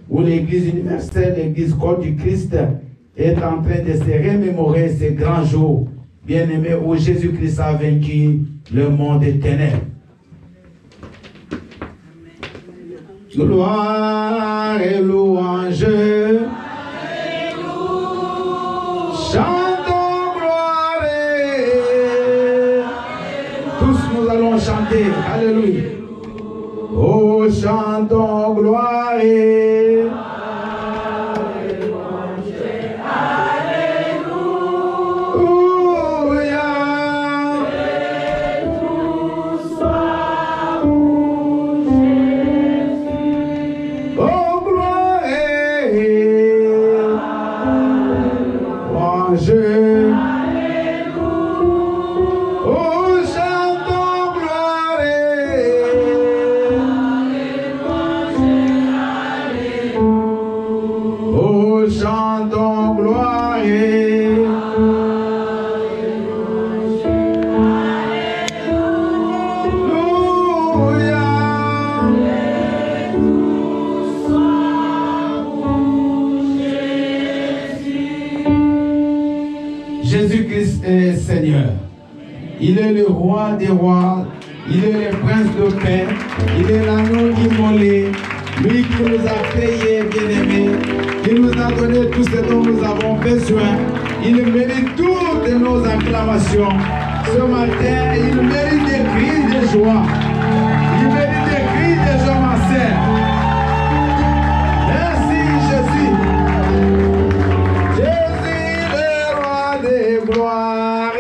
où l'Église universelle, l'Église corps du Christ, est en train de se remémorer ces grands jours, bien-aimés, où Jésus-Christ a vaincu le monde des ténèbres. Gloire et louange. Chantons gloire. Tous nous allons chanter. Alléluia. Oh, chantons gloire. Jésus-Christ est Seigneur. Il est le roi des rois. Il est le prince de paix. Il est l'agneau immolé. Lui qui nous a payés, bien-aimés. Qui nous a donné tout ce dont nous avons besoin. Il mérite toutes nos acclamations. Ce matin, il mérite des cris de joie. Il mérite des cris de joie, ma sœur. Merci, Jésus. Jésus, le roi des gloires.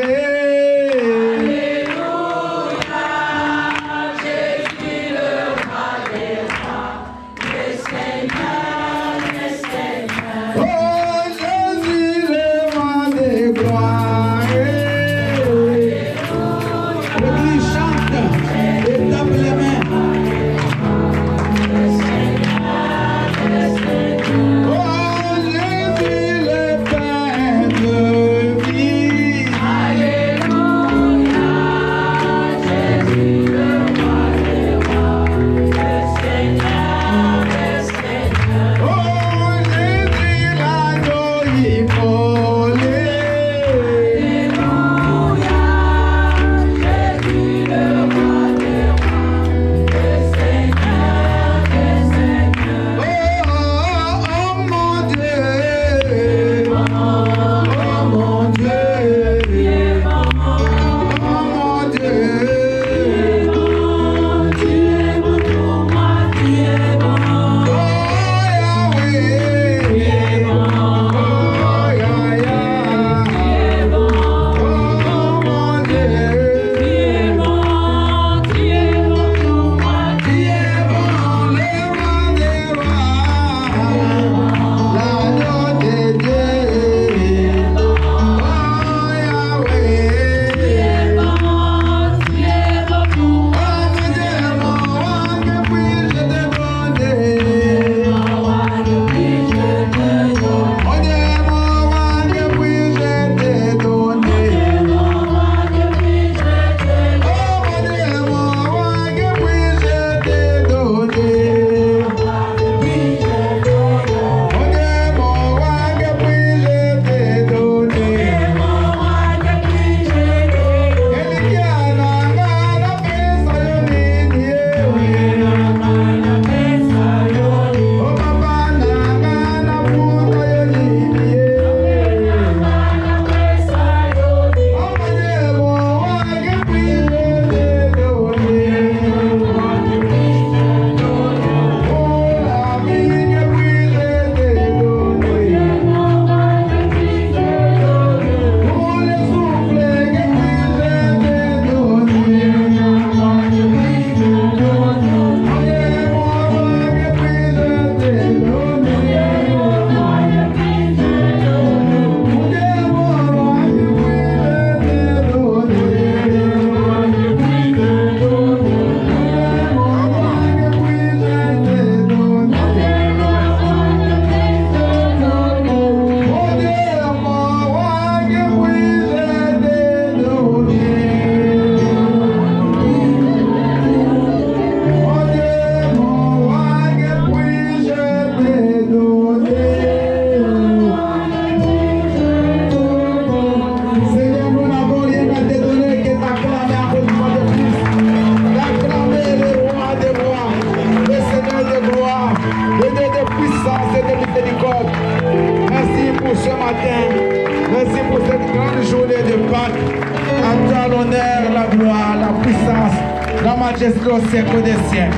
majesté au siècle des siècles.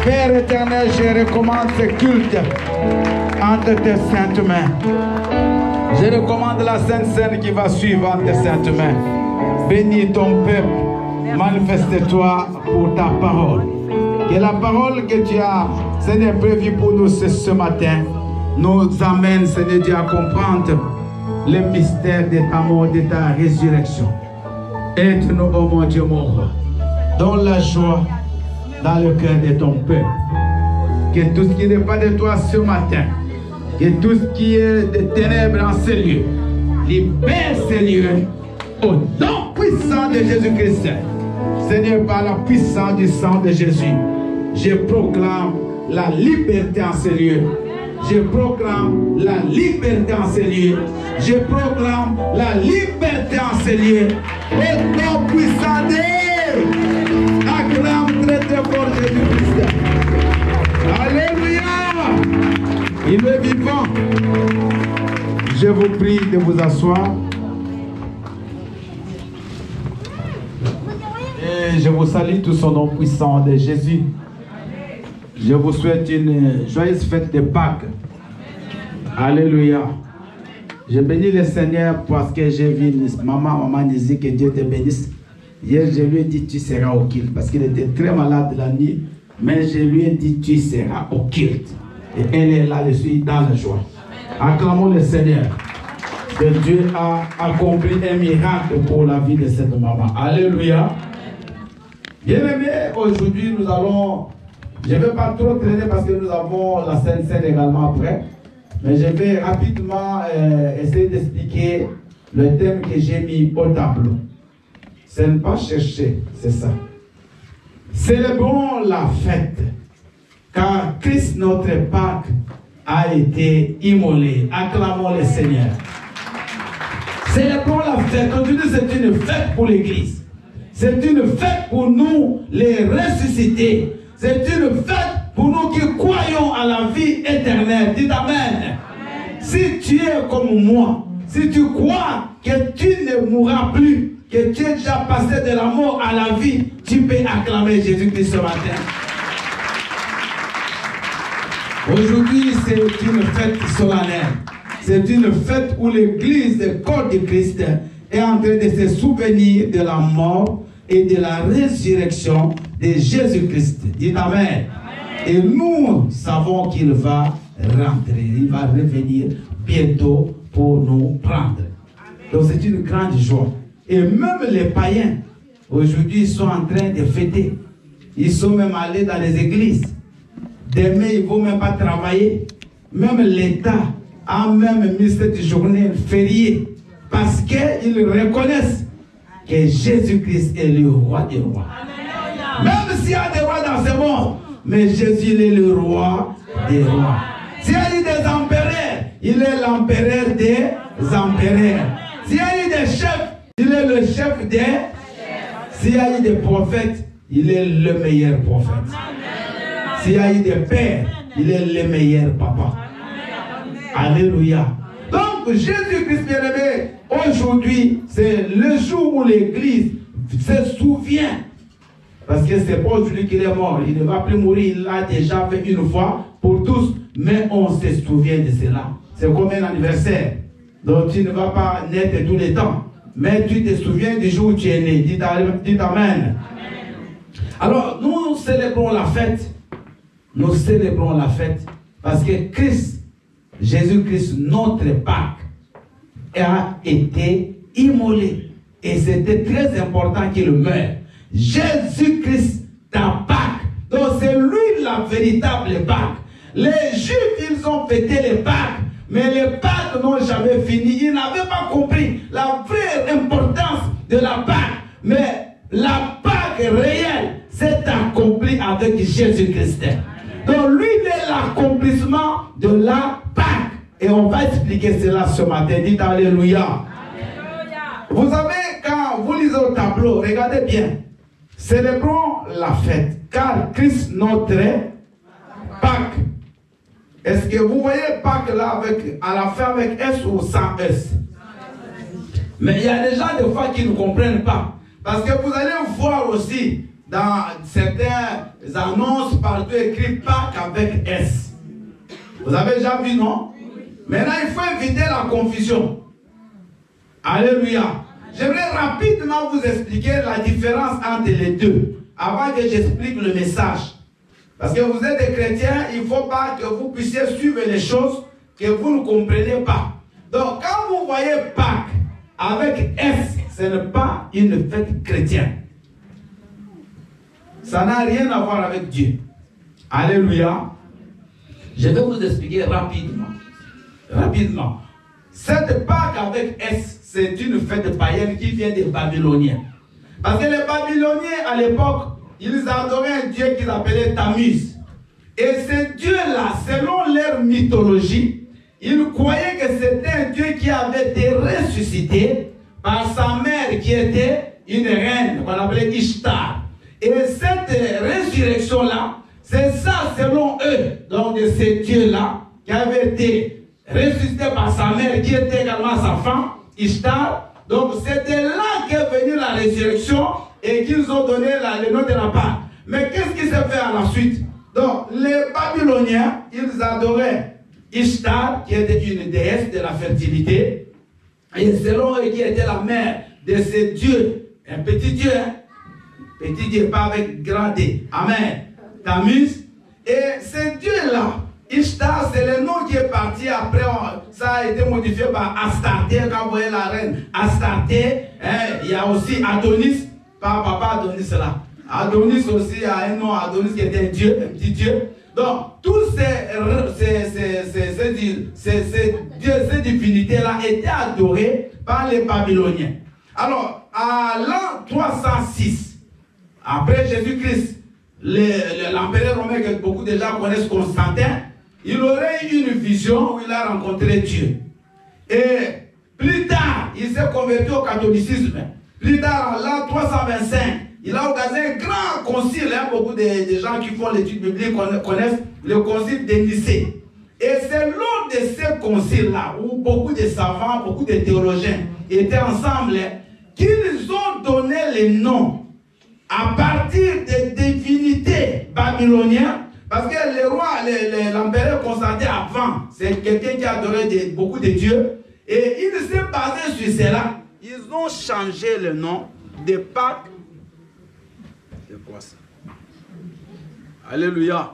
Père éternel, je recommande ce culte entre tes saintes mains. Je recommande la Sainte Seine qui va suivre entre tes saintes mains. Bénis ton peuple, manifeste-toi pour ta parole. Que la parole que tu as, Seigneur, prévue pour nous ce matin, nous amène, Seigneur Dieu, à comprendre le mystère de ta mort, de ta résurrection. Aide-nous, oh mon Dieu, mon roi. Donne la joie dans le cœur de ton peuple. Que tout ce qui n'est pas de toi ce matin, que tout ce qui est de ténèbres en ces lieux, libère ces lieux au nom puissant de Jésus-Christ. Seigneur, par la puissance du sang de Jésus, je proclame la liberté en ces lieux. Je proclame la liberté en ces lieux. Je proclame la liberté en ces lieux. Au nom puissant de... Acclame très très fort Jésus-Christ. Alléluia. Il est vivant. Je vous prie de vous asseoir. Et je vous salue tous au nom puissant de Jésus. Je vous souhaite une joyeuse fête de Pâques. Alléluia. Je bénis le Seigneur parce que j'ai vu maman disait que Dieu te bénisse. Hier, je lui ai dit tu seras au culte parce qu'il était très malade la nuit. Mais je lui ai dit tu seras au culte. Et elle est là, je suis dans la joie. Acclamons le Seigneur. Que Dieu a accompli un miracle pour la vie de cette maman. Alléluia. Bien-aimés, aujourd'hui nous allons... Je ne vais pas trop traîner parce que nous avons la Sainte Seine également après. Mais je vais rapidement essayer d'expliquer le thème que j'ai mis au tableau. C'est ne pas chercher, c'est ça. Célébrons la fête, car Christ notre Pâques a été immolé. Acclamons le Seigneur. Célébrons la fête. Aujourd'hui, c'est une fête pour l'Église. C'est une fête pour nous, les ressuscités. C'est une fête pour nous qui croyons à la vie éternelle. Dites Amen. Amen. Si tu es comme moi, si tu crois que tu ne mourras plus, que tu es déjà passé de la mort à la vie, tu peux acclamer Jésus-Christ ce matin. Aujourd'hui, c'est une fête solennelle. C'est une fête où l'Église, le corps de Christ, est en train de se souvenir de la mort et de la résurrection de Jésus-Christ. Dites Amen. Amen. Et nous savons qu'il va rentrer. Il va revenir bientôt pour nous prendre. Amen. Donc c'est une grande joie. Et même les païens, aujourd'hui, ils sont en train de fêter. Ils sont même allés dans les églises. Demain, ils ne vont même pas travailler. Même l'État a même mis cette journée fériée. Parce qu'ils reconnaissent que Jésus-Christ est le roi des rois. Amen. Même s'il y a des rois dans ce monde, mais Jésus il est le roi des rois. S'il y a eu des empereurs, il est l'empereur des empereurs. S'il y a eu des chefs, il est le chef des... S'il y a eu des prophètes, il est le meilleur prophète. S'il y a eu des pères, il est le meilleur papa. Alléluia. Donc Jésus-Christ bien-aimé, aujourd'hui, c'est le jour où l'Église se souvient. Parce que c'est pas aujourd'hui qu'il est mort. Il ne va plus mourir. Il l'a déjà fait une fois pour tous. Mais on se souvient de cela. C'est comme un anniversaire. Donc tu ne vas pas naître tous les temps. Mais tu te souviens du jour où tu es né. Dites Amen. Amen. Alors nous célébrons la fête. Nous célébrons la fête. Parce que Christ, Jésus-Christ, notre Pâques, a été immolé. Et c'était très important qu'il meure. Jésus-Christ, ta Pâques. Donc c'est lui la véritable Pâques. Les Juifs, ils ont fêté les Pâques. Mais les Pâques n'ont jamais fini. Ils n'avaient pas compris la vraie importance de la Pâques. Mais la Pâques réelle s'est accomplie avec Jésus-Christ. Donc lui, il est l'accomplissement de la Pâques. Et on va expliquer cela ce matin. Dites Alléluia. Vous savez, quand vous lisez au tableau, regardez bien. Célébrons la fête, car Christ notre Pâques. Est-ce que vous voyez Pâques là à la fin avec S ou sans S? Mais il y a des gens des fois qui ne comprennent pas. Parce que vous allez voir aussi, dans certaines annonces partout écrit Pâques avec S. Vous avez déjà vu, non? Maintenant, il faut éviter la confusion. Alléluia. J'aimerais rapidement vous expliquer la différence entre les deux, avant que j'explique le message. Parce que vous êtes des chrétiens, il ne faut pas que vous puissiez suivre les choses que vous ne comprenez pas. Donc, quand vous voyez Pâques avec S, ce n'est pas une fête chrétienne. Ça n'a rien à voir avec Dieu. Alléluia. Je vais vous expliquer rapidement. Rapidement. Cette Pâques avec S, c'est une fête païenne qui vient des Babyloniens. Parce que les Babyloniens, à l'époque, ils adoraient un dieu qu'ils appelaient Tammuz. Et ce dieu-là, selon leur mythologie, ils croyaient que c'était un dieu qui avait été ressuscité par sa mère qui était une reine qu'on appelait Ishtar. Et cette résurrection-là, c'est ça selon eux, donc de ce dieu-là, qui avait été ressuscité par sa mère qui était également sa femme, Ishtar. Donc c'était là qu'est venue la résurrection et qu'ils ont donné le nom de la Pâque. Mais qu'est-ce qui s'est fait à la suite? Donc les Babyloniens, ils adoraient Ishtar, qui était une déesse de la fertilité, et selon eux qui était la mère de ce dieu, un petit dieu, hein? Petit dieu, pas avec grand D. Amen. Tammuz. Et ce dieu-là, Ishtar, c'est le nom qui est parti après, ça a été modifié par Astarté, quand vous voyez la reine Astarté, hein, il y a aussi Adonis, par papa Adonis là. Adonis aussi a un nom, Adonis qui était un dieu, un petit dieu. Donc, tous ces divinités-là étaient adorées par les Babyloniens. Alors, à l'an 306, après Jésus-Christ, l'empereur romain que beaucoup de gens connaissent, Constantin, il aurait eu une vision où il a rencontré Dieu. Et plus tard, il s'est converti au catholicisme. Plus tard, en l'an 325, il a organisé un grand concile. Hein, beaucoup de gens qui font l'étude biblique connaissent le concile de Nicée. Et c'est lors de ce concile-là, où beaucoup de savants, beaucoup de théologiens étaient ensemble, qu'ils ont donné les noms à partir des divinités babyloniennes. Parce que le roi, l'empereur Constantin avant, c'est quelqu'un qui adorait beaucoup de dieux. Et il s'est basé sur cela. Ils ont changé le nom de Pâques. C'est quoi ça? Alléluia.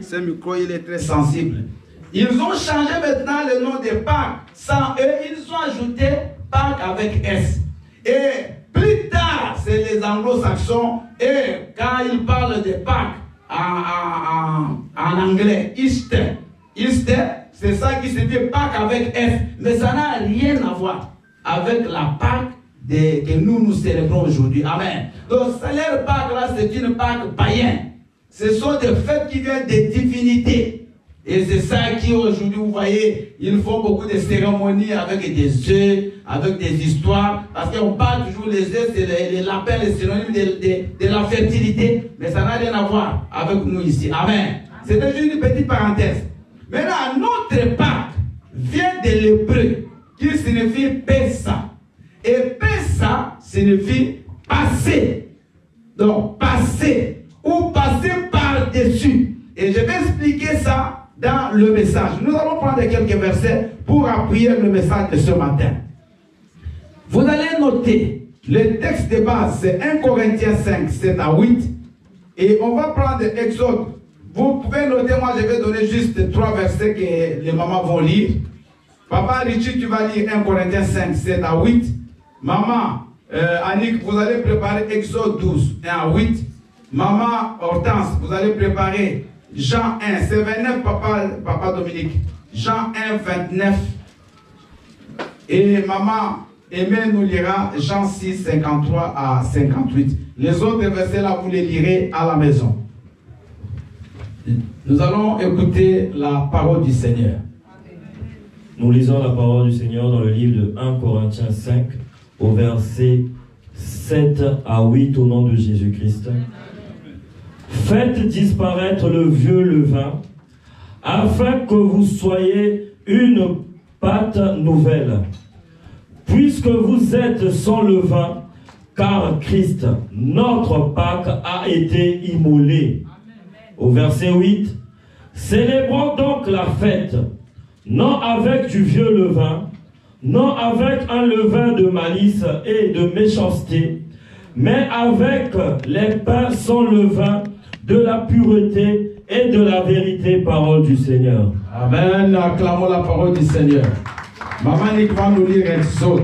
Ce micro, il est très sensible. Ils ont changé maintenant le nom de Pâques. Sans eux, ils ont ajouté Pâques avec S. Et plus tard, c'est les anglo-saxons. Et quand ils parlent de Pâques, en anglais, Easter. Easter, c'est ça qui se dit Pâques avec S. Mais ça n'a rien à voir avec la Pâques que nous célébrons aujourd'hui. Amen. Donc, leur Pâques là, c'est une Pâques païenne. Ce sont des fêtes qui viennent des divinités. Et c'est ça qui aujourd'hui, vous voyez, ils font beaucoup de cérémonies avec des œufs, avec des histoires. Parce qu'on parle toujours les œufs, c'est les lapins, les synonymes de la fertilité. Mais ça n'a rien à voir avec nous ici. Amen. C'était juste une petite parenthèse. Maintenant, notre Pâques vient de l'hébreu qui signifie Pessa. Et Pessa signifie passer. Donc, passer ou passer par-dessus. Et je vais expliquer ça dans le message. Nous allons prendre quelques versets pour appuyer le message de ce matin. Vous allez noter, le texte de base, c'est 1 Corinthiens 5, 7 à 8. Et on va prendre Exode. Vous pouvez noter, moi je vais donner juste 3 versets que les mamans vont lire. Papa Richie, tu vas lire 1 Corinthiens 5, 7 à 8. Maman Annick, vous allez préparer Exode 12, 1 à 8. Maman Hortense, vous allez préparer Jean 1, c'est 29, papa Dominique. Jean 1, 29. Et maman Aimée nous lira Jean 6, 53 à 58. Les autres versets là, vous les lirez à la maison. Nous allons écouter la parole du Seigneur. Nous lisons la parole du Seigneur dans le livre de 1 Corinthiens 5, au verset 7 à 8, au nom de Jésus-Christ. Faites disparaître le vieux levain, afin que vous soyez une pâte nouvelle. Puisque vous êtes sans levain, car Christ, notre Pâque, a été immolé. Au verset 8, célébrons donc la fête, non avec du vieux levain, non avec un levain de malice et de méchanceté, mais avec les pains sans levain de la pureté et de la vérité, parole du Seigneur. Amen. Acclamons la parole du Seigneur. Maman Nick va nous lire Exode.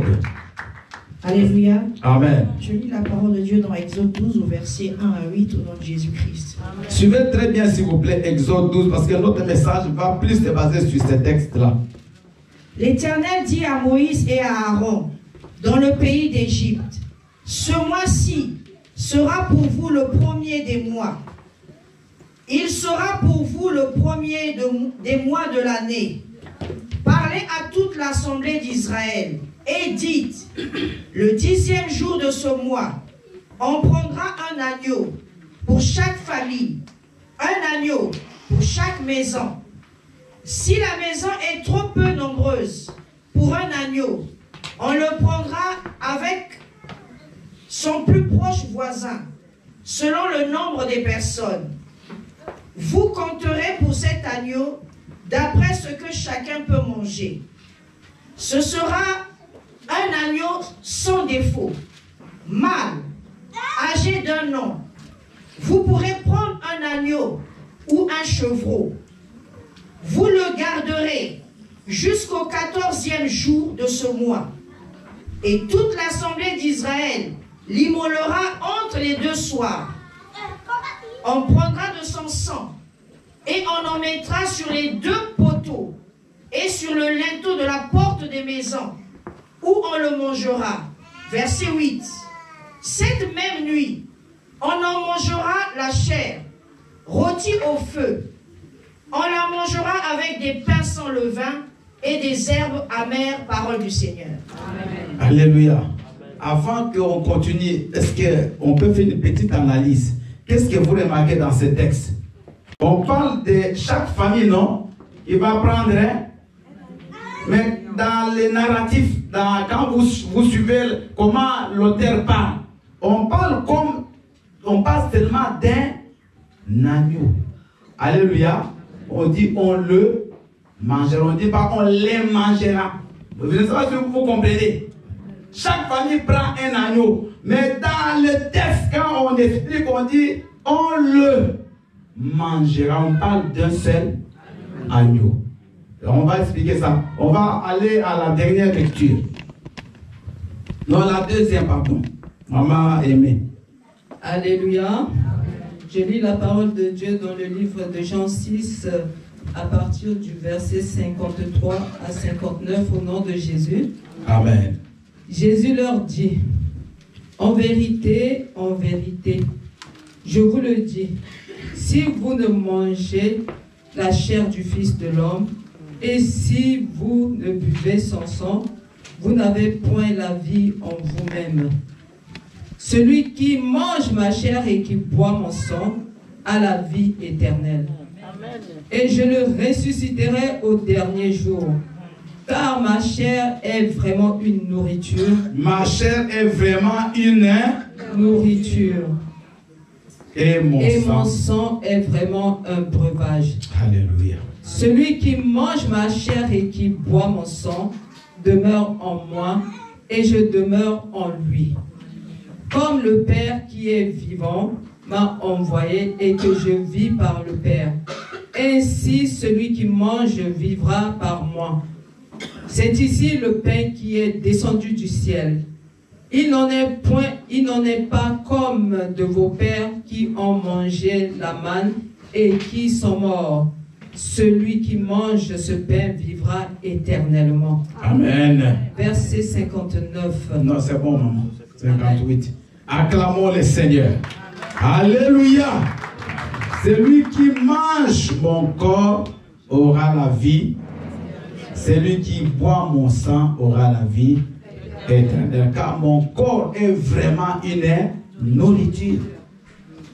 Alléluia. Amen. Je lis la parole de Dieu dans Exode 12 au verset 1 à 8 au nom de Jésus-Christ. Suivez très bien s'il vous plaît Exode 12 parce que notre message va plus se baser sur ces textes-là. L'Éternel dit à Moïse et à Aaron dans le pays d'Égypte, ce mois-ci sera pour vous le premier des mois. Il sera pour vous le premier des mois de l'année. Parlez à toute l'assemblée d'Israël et dites, le 10e jour de ce mois, on prendra un agneau pour chaque famille, un agneau pour chaque maison. Si la maison est trop peu nombreuse pour un agneau, on le prendra avec son plus proche voisin, selon le nombre des personnes. Vous compterez pour cet agneau d'après ce que chacun peut manger. Ce sera un agneau sans défaut, mâle, âgé d'un an. Vous pourrez prendre un agneau ou un chevreau. Vous le garderez jusqu'au 14e jour de ce mois. Et toute l'assemblée d'Israël l'immolera entre les deux soirs. On prendra de son sang et on en mettra sur les deux poteaux et sur le linteau de la porte des maisons où on le mangera. Verset 8. Cette même nuit, on en mangera la chair, rôtie au feu. On la mangera avec des pains sans levain et des herbes amères, parole du Seigneur. Amen. Alléluia. Avant qu'on continue, est-ce qu'on peut faire une petite analyse? Qu'est-ce que vous remarquez dans ce texte? On parle de chaque famille, non? Il va prendre un. Mais dans les narratifs, quand vous suivez comment l'auteur parle, on parle seulement d'un agneau. Alléluia. On dit on le mangera. On ne dit pas on les mangera. Vous ne savez pas si vous comprenez. Chaque famille prend un agneau. Mais dans le texte, quand on explique, on dit on le mangera. On parle d'un seul agneau. On va expliquer ça. On va aller à la dernière lecture. Non, la deuxième, pardon. Maman aimée. Alléluia. Je lis la parole de Dieu dans le livre de Jean 6 à partir du verset 53 à 59 au nom de Jésus. Amen. Jésus leur dit, en vérité, je vous le dis, si vous ne mangez la chair du Fils de l'homme et si vous ne buvez son sang, vous n'avez point la vie en vous-même. Celui qui mange ma chair et qui boit mon sang a la vie éternelle. Amen. Et je le ressusciterai au dernier jour. Car ma chair est vraiment une nourriture. Ma chair est vraiment une nourriture. Et mon sang est vraiment un breuvage. Alléluia. Celui qui mange ma chair et qui boit mon sang demeure en moi et je demeure en lui. Comme le Père qui est vivant m'a envoyé et que je vis par le Père. Ainsi, celui qui mange vivra par moi. C'est ici le pain qui est descendu du ciel. Il n'en est pas comme de vos pères qui ont mangé la manne et qui sont morts. Celui qui mange ce pain vivra éternellement. Amen. Verset 59. Non, c'est bon, maman. 58. Acclamons le Seigneur. Alléluia. Celui qui mange mon corps aura la vie. Celui qui boit mon sang aura la vie éternelle. Car mon corps est vraiment une nourriture.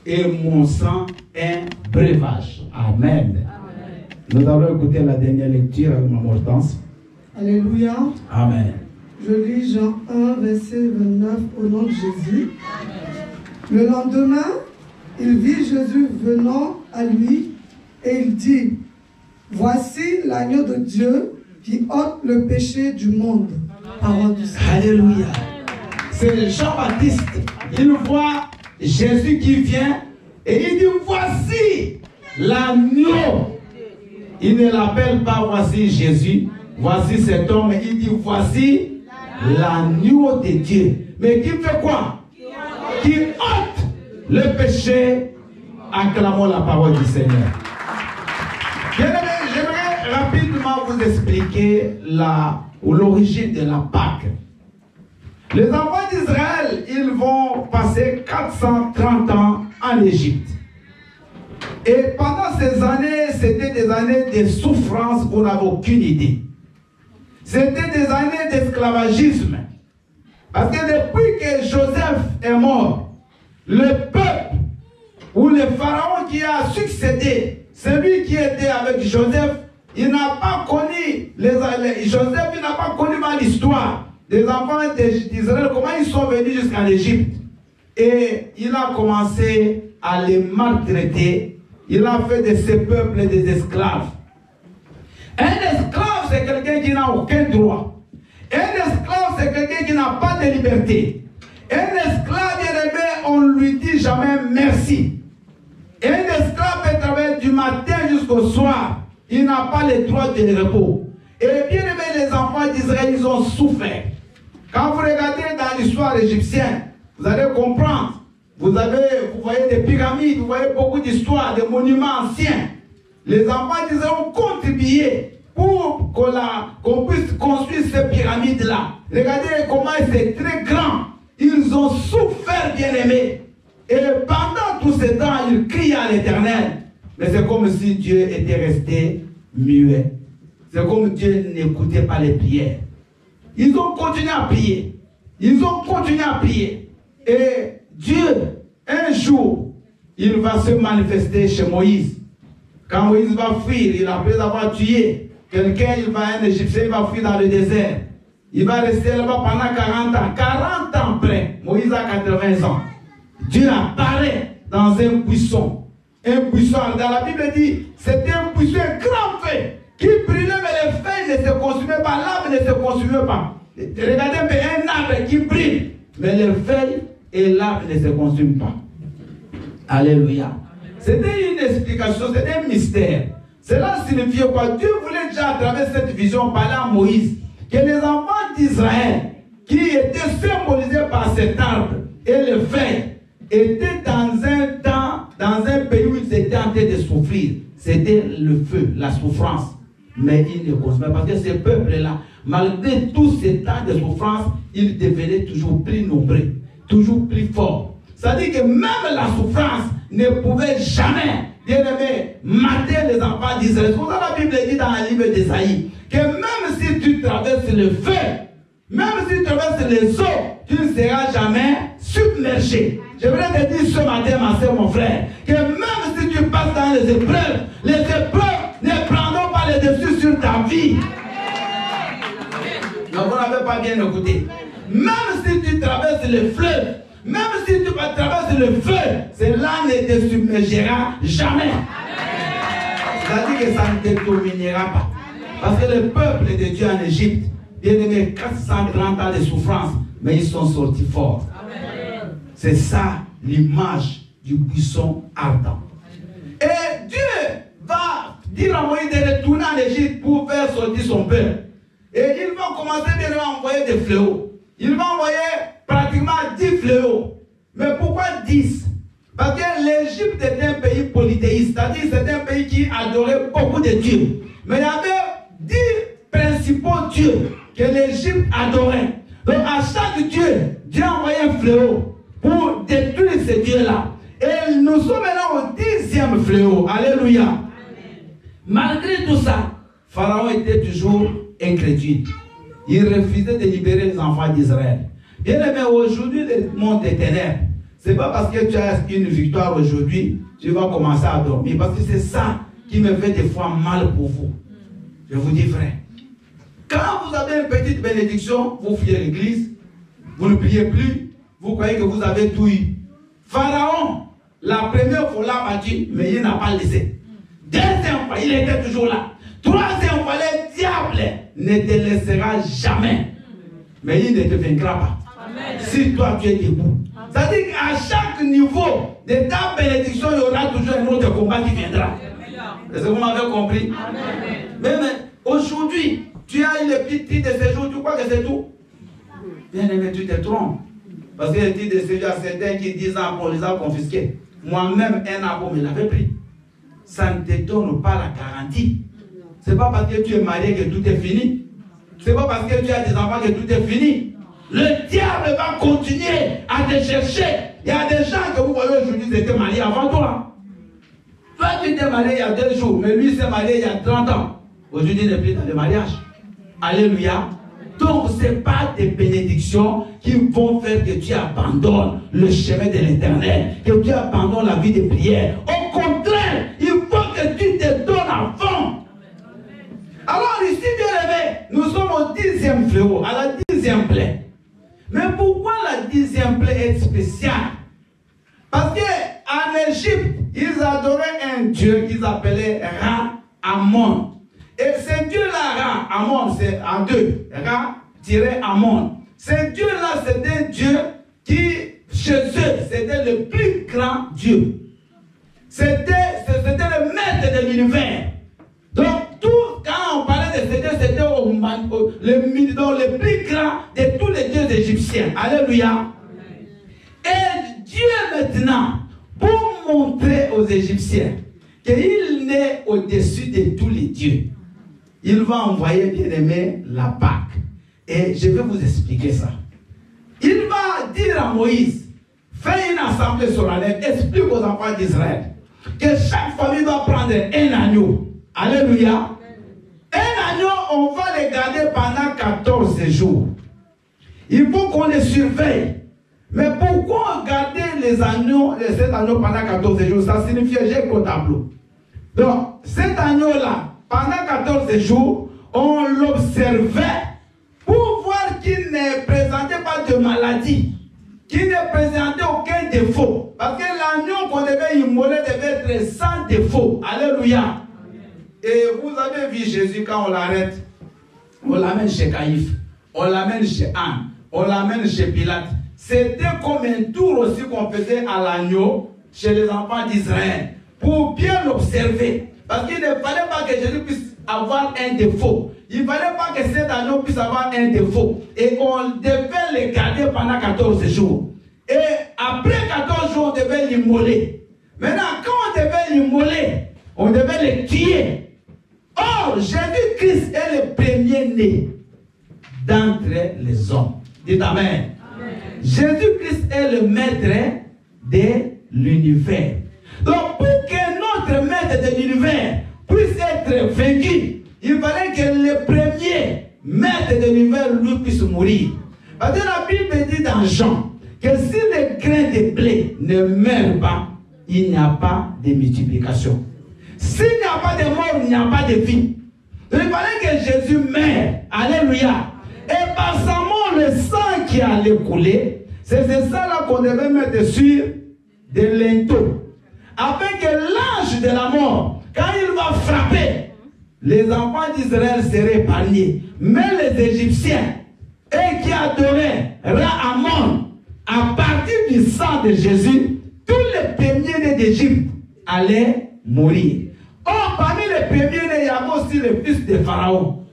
Et mon sang un breuvage. Amen. Nous allons écouter la dernière lecture avec Maman Hortense. Alléluia. Amen. Je lis Jean 1, verset 29 au nom de Jésus. Le lendemain, il vit Jésus venant à lui et il dit, voici l'agneau de Dieu qui ôte le péché du monde. Parole du Seigneur. Alléluia. C'est Jean-Baptiste. Il voit Jésus qui vient et il dit, voici l'agneau. Il ne l'appelle pas voici Jésus, voici cet homme, il dit voici l'agneau de Dieu. Mais qui fait quoi? Qui ôte le péché. Acclamons la parole du Seigneur. J'aimerais rapidement vous expliquer l'origine de la Pâque. Les enfants d'Israël, ils vont passer 430 ans en Égypte. Et pendant ces années, c'était des années de souffrance, vous n'avez aucune idée. C'était des années d'esclavagisme. Parce que depuis que Joseph est mort, le peuple ou le pharaon qui a succédé, celui qui était avec Joseph, il n'a pas connu Joseph, il n'a pas connu l'histoire des enfants d'Israël, comment ils sont venus jusqu'en Égypte. Et il a commencé à les maltraiter. Il a fait de ces peuples des esclaves. Un esclave, c'est quelqu'un qui n'a aucun droit. Un esclave, c'est quelqu'un qui n'a pas de liberté. Un esclave, bien aimé, on ne lui dit jamais merci. Un esclave peut travailler du matin jusqu'au soir. Il n'a pas le droit de repos. Et bien aimé, les enfants d'Israël, ils ont souffert. Quand vous regardez dans l'histoire égyptienne, vous allez comprendre. Vous voyez des pyramides, vous voyez beaucoup d'histoires, des monuments anciens. Les enfants d'Israël ont contribué pour qu'on puisse construire ces pyramides-là. Regardez comment c'est très grand. Ils ont souffert, bien aimés. Et pendant tout ce temps, ils crient à l'Éternel. Mais c'est comme si Dieu était resté muet. C'est comme Dieu n'écoutait pas les prières. Ils ont continué à prier. Ils ont continué à prier. Et Dieu, un jour, il va se manifester chez Moïse. Quand Moïse va fuir, après avoir tué quelqu'un, un Égyptien, il va fuir dans le désert. Il va rester là-bas pendant 40 ans. 40 ans après, Moïse a 80 ans. Dieu apparaît dans un buisson. Un buisson, dans la Bible dit, c'était un buisson, un grand feu qui brûlait, mais les feuilles ne se consumaient pas, l'arbre ne se consumait pas. Regardez un peu, un arbre qui brille, mais les feuilles et l'arbre ne se consument pas. Alléluia. C'était une explication, c'était un mystère. Cela signifiait quoi? Dieu voulait déjà à travers cette vision parler à Moïse que les enfants d'Israël qui étaient symbolisés par cet arbre et les feuilles étaient dans un temps, dans un pays où ils étaient en train de souffrir. C'était le feu, la souffrance. Mais ils ne consommaient pas. Parce que ces peuples-là, malgré tous ces temps de souffrance, ils devenaient toujours plus nombreux, toujours plus forts. C'est-à-dire que même la souffrance ne pouvait jamais, bien aimé, mater les enfants d'Israël. C'est pour ça que la Bible dit dans le livre d'Ésaïe que même si tu traverses le feu, même si tu traverses les eaux, tu ne seras jamais submergé. Je voudrais te dire ce matin, ma soeur, mon frère, que même si tu passes dans les épreuves ne prendront pas le dessus sur ta vie. Donc vous n'avez pas bien écouté. Même si tu traverses le fleuve, même si tu traverses le feu, cela ne te submergera jamais. C'est-à-dire que ça ne te dominera pas. Parce que le peuple de Dieu en Égypte, bien aimé, 430 ans de souffrance, mais ils sont sortis forts. C'est ça l'image du buisson ardent. Et Dieu va dire à Moïse de retourner en Égypte pour faire sortir son peuple. Et il va commencer bien à envoyer des fléaux. Il va envoyer pratiquement 10 fléaux. Mais pourquoi 10? Parce que l'Égypte était un pays polythéiste, c'est-à-dire c'était un pays qui adorait beaucoup de dieux. Mais il y avait 10 principaux dieux que l'Égypte adorait. Donc à chaque dieu, Dieu a envoyé un fléau pour détruire ces dieux-là. Et nous sommes maintenant au 10e fléau. Alléluia. Amen. Malgré tout ça, Pharaon était toujours incrédule. Il refusait de libérer les enfants d'Israël. Bien aimé, aujourd'hui, le monde est ténèbres. Ce n'est pas parce que tu as une victoire aujourd'hui, tu vas commencer à dormir. Parce que c'est ça qui me fait des fois mal pour vous. Je vous dis, frère, Quand vous avez une petite bénédiction, vous fuyez l'église, vous ne priez plus, vous croyez que vous avez tout eu. Pharaon, la première fois l'a battu, mais il n'a pas laissé. Deuxième fois, il était toujours là. Troisième fois, le diable ne te laissera jamais. Mais il ne te vaincra pas. Amen. Si toi tu es debout. C'est-à-dire qu'à chaque niveau de ta bénédiction, il y aura toujours un autre combat qui viendra. Est-ce que vous m'avez compris? Amen. Mais aujourd'hui, tu as eu le petit titre de séjour, tu crois que c'est tout? Bien aimé, tu te trompes. Parce que le titre de séjour, il y a certains qui disent qu'on les a confisqués. Moi-même, un abo me l'avait pris. Ça ne te donne pas la garantie. Ce n'est pas parce que tu es marié que tout est fini. Ce n'est pas parce que tu as des enfants que tout est fini. Le diable va continuer à te chercher. Il y a des gens que vous voyez aujourd'hui, ils étaient mariés avant toi. Toi, tu t'es marié il y a 2 jours, mais lui s'est marié il y a 30 ans. Aujourd'hui, il n'est plus dans le mariage. Alléluia. Donc, ce n'est pas des bénédictions qui vont faire que tu abandonnes le chemin de l'éternel, que tu abandonnes la vie de prière. Au contraire, il faut que tu te donnes à fond. Alors ici, bien aimé, nous sommes au 10e fléau, à la 10e plaie. Mais pourquoi la 10e plaie est spéciale? Parce qu'en Égypte, ils adoraient un dieu qu'ils appelaient Ra-Amon. Et ce dieu-là, Ra-Amon, c'est en deux, Ra-Amon. Ce dieu-là, c'était un dieu qui, chez eux, c'était le plus grand dieu. C'était le maître de l'univers. Donc, quand on parlait de ce dieu, c'était le plus grand de tous les dieux égyptiens. Alléluia. Et Dieu maintenant, pour montrer aux Égyptiens qu'il n'est au-dessus de tous les dieux, il va envoyer, bien aimé, la Pâque. Et je vais vous expliquer ça. Il va dire à Moïse, fais une assemblée solennelle, explique aux enfants d'Israël que chaque famille doit prendre un agneau. Alléluia. Un agneau, on va les garder pendant 14 jours. Il faut qu'on les surveille. Mais pourquoi garder les agneaux, cet agneau pendant 14 jours? Ça signifiait j'ai qu'au tableau. Donc, cet agneau-là, pendant 14 jours, on l'observait pour voir qu'il ne présentait pas de maladie, qu'il ne présentait aucun défaut. Parce que l'agneau qu'on devait immoler devait être sans défaut. Alléluia. Et vous avez vu Jésus quand on l'arrête, on l'amène chez Caïphe, on l'amène chez Anne, on l'amène chez Pilate. C'était comme un tour aussi qu'on faisait à l'agneau chez les enfants d'Israël pour bien l'observer. Parce qu'il ne fallait pas que Jésus puisse avoir un défaut. Il ne fallait pas que cet agneau puisse avoir un défaut. Et on devait les garder pendant 14 jours. Et après 14 jours, on devait l'immoler. Maintenant, quand on devait l'immoler, on devait les tuer. Or, Jésus-Christ est le premier-né d'entre les hommes. Dites Amen. Jésus-Christ est le maître de l'univers. Donc, pour que notre maître de l'univers puisse être vaincu, il fallait que le premier maître de l'univers lui puisse mourir. Parce que la Bible dit dans Jean que si le grain de blé ne meurt pas, il n'y a pas de multiplication. S'il n'y a pas de mort, il n'y a pas de vie. Donc, il fallait que Jésus meure. Alléluia. Et par sa mort, le sang qui allait couler, c'est ça là qu'on devait mettre sur des linteaux. Afin que l'ange de la mort, quand il va frapper, les enfants d'Israël seraient épargnés. Mais les Égyptiens, eux qui adoraient Ra-Amon, à partir du sang de Jésus, tous les premiers-nés d'Égypte allaient mourir. Or, parmi les premiers-nés, il y avait aussi le fils de Pharaon,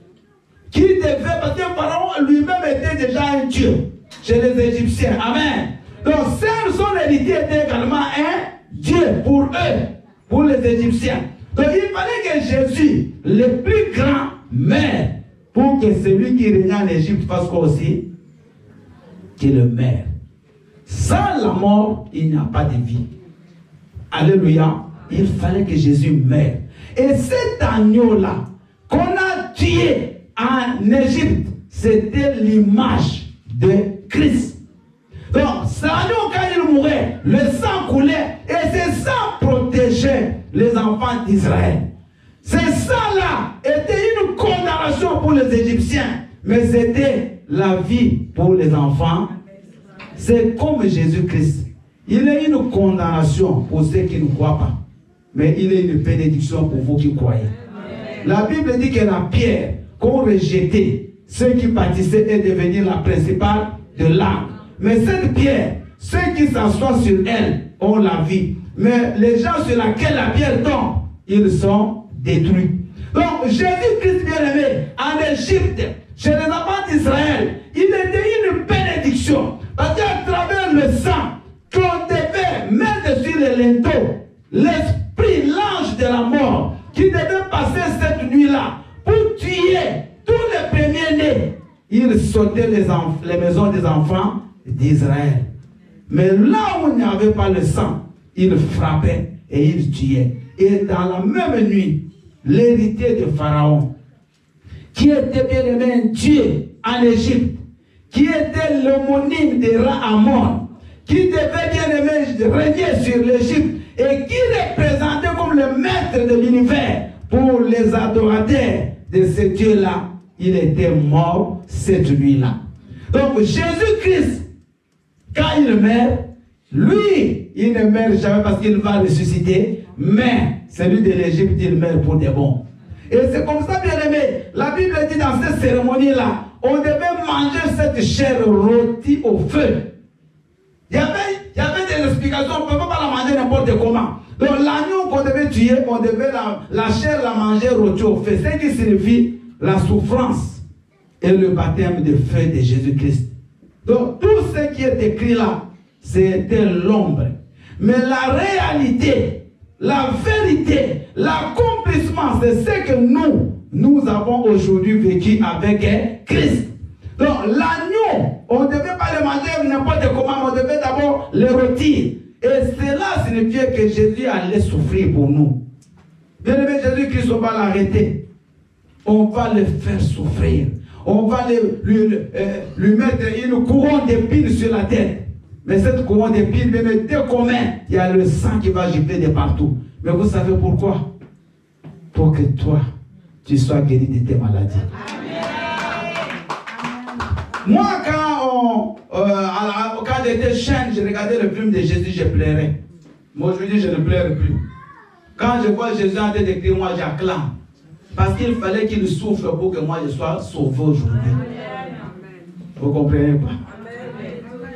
qui devait, parce que Pharaon lui-même était déjà un dieu chez les Égyptiens. Amen. Donc, son héritier était également un dieu pour eux, pour les Égyptiens. Donc, il fallait que Jésus, le plus grand, meure pour que celui qui régnait en Égypte fasse quoi aussi? Qu'il le meure. Sans la mort, il n'y a pas de vie. Alléluia. Il fallait que Jésus meure. Et cet agneau-là, qu'on a tué en Égypte, c'était l'image de Christ. Donc, cet agneau, quand il mourait, le sang coulait, et ce sang protégeait les enfants d'Israël. Ce sang-là était une condamnation pour les Égyptiens, mais c'était la vie pour les enfants. C'est comme Jésus-Christ. Il y a une condamnation pour ceux qui ne croient pas, mais il y a une bénédiction pour vous qui croyez. La Bible dit que la pierre qu'ont rejetée, ceux qui bâtissaient est devenue la principale de l'âme. Mais cette pierre, ceux qui s'assoient sur elle ont la vie. Mais les gens sur lesquels la pierre tombe, ils sont détruits. Donc Jésus-Christ bien-aimé, en Égypte, chez les enfants d'Israël, il était une bénédiction. Parce qu'à travers le sang qu'on devait mettre sur les linteaux, l'esprit, l'ange de la mort, qui devait passer cette nuit-là pour tuer tous les premiers-nés, il sautait les maisons des enfants d'Israël. Mais là où il n'y avait pas le sang, il frappait et il tuait. Et dans la même nuit, l'héritier de Pharaon, qui était bien aimé un Dieu en Égypte, qui était l'homonyme de Ra-Amon, qui devait bien aimé régner sur l'Égypte et qui représentait comme le maître de l'univers pour les adorateurs de ce Dieu-là, il était mort cette nuit-là. Donc Jésus-Christ, quand il meurt, lui, il ne meurt jamais parce qu'il va ressusciter, mais celui de l'Égypte, il meurt pour des bons. Et c'est comme ça, bien aimé, la Bible dit dans cette cérémonie-là, on devait manger cette chair rôtie au feu. Il y avait des explications, on ne peut pas la manger n'importe comment. Donc l'agneau qu'on devait tuer, on devait la chair la manger rôtie au feu. C'est ce qui signifie la souffrance et le baptême de feu de Jésus-Christ. Donc tout ce qui est écrit là, c'était l'ombre. Mais la réalité, la vérité, l'accomplissement, c'est ce que nous avons aujourd'hui vécu avec Christ. Donc l'agneau, on ne devait pas le manger n'importe comment, on devait d'abord le rôtir. Et cela signifiait que Jésus allait souffrir pour nous. Bien aimé, Jésus-Christ, on va l'arrêter. On va le faire souffrir. On va lui mettre une couronne d'épines sur la tête. Mais cette couronne d'épines, même dès qu'on met, il y a le sang qui va gicler de partout. Mais vous savez pourquoi? Pour que toi, tu sois guéri de tes maladies. Moi, quand j'étais jeune, je regardais le film de Jésus, je pleurais. Moi, aujourd'hui, je ne pleure plus. Quand je vois Jésus en train d'écrire, moi, j'acclame. Parce qu'il fallait qu'il souffre pour que moi, je sois sauvé aujourd'hui. Vous ne comprenez pas?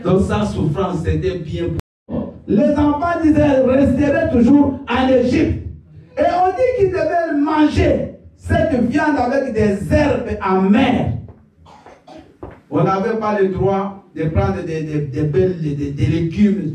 Donc, sa souffrance, c'était bien pour les enfants d'Israël resteraient toujours en Égypte. Et on dit qu'ils devaient manger cette viande avec des herbes amères. On n'avait pas le droit de prendre des légumes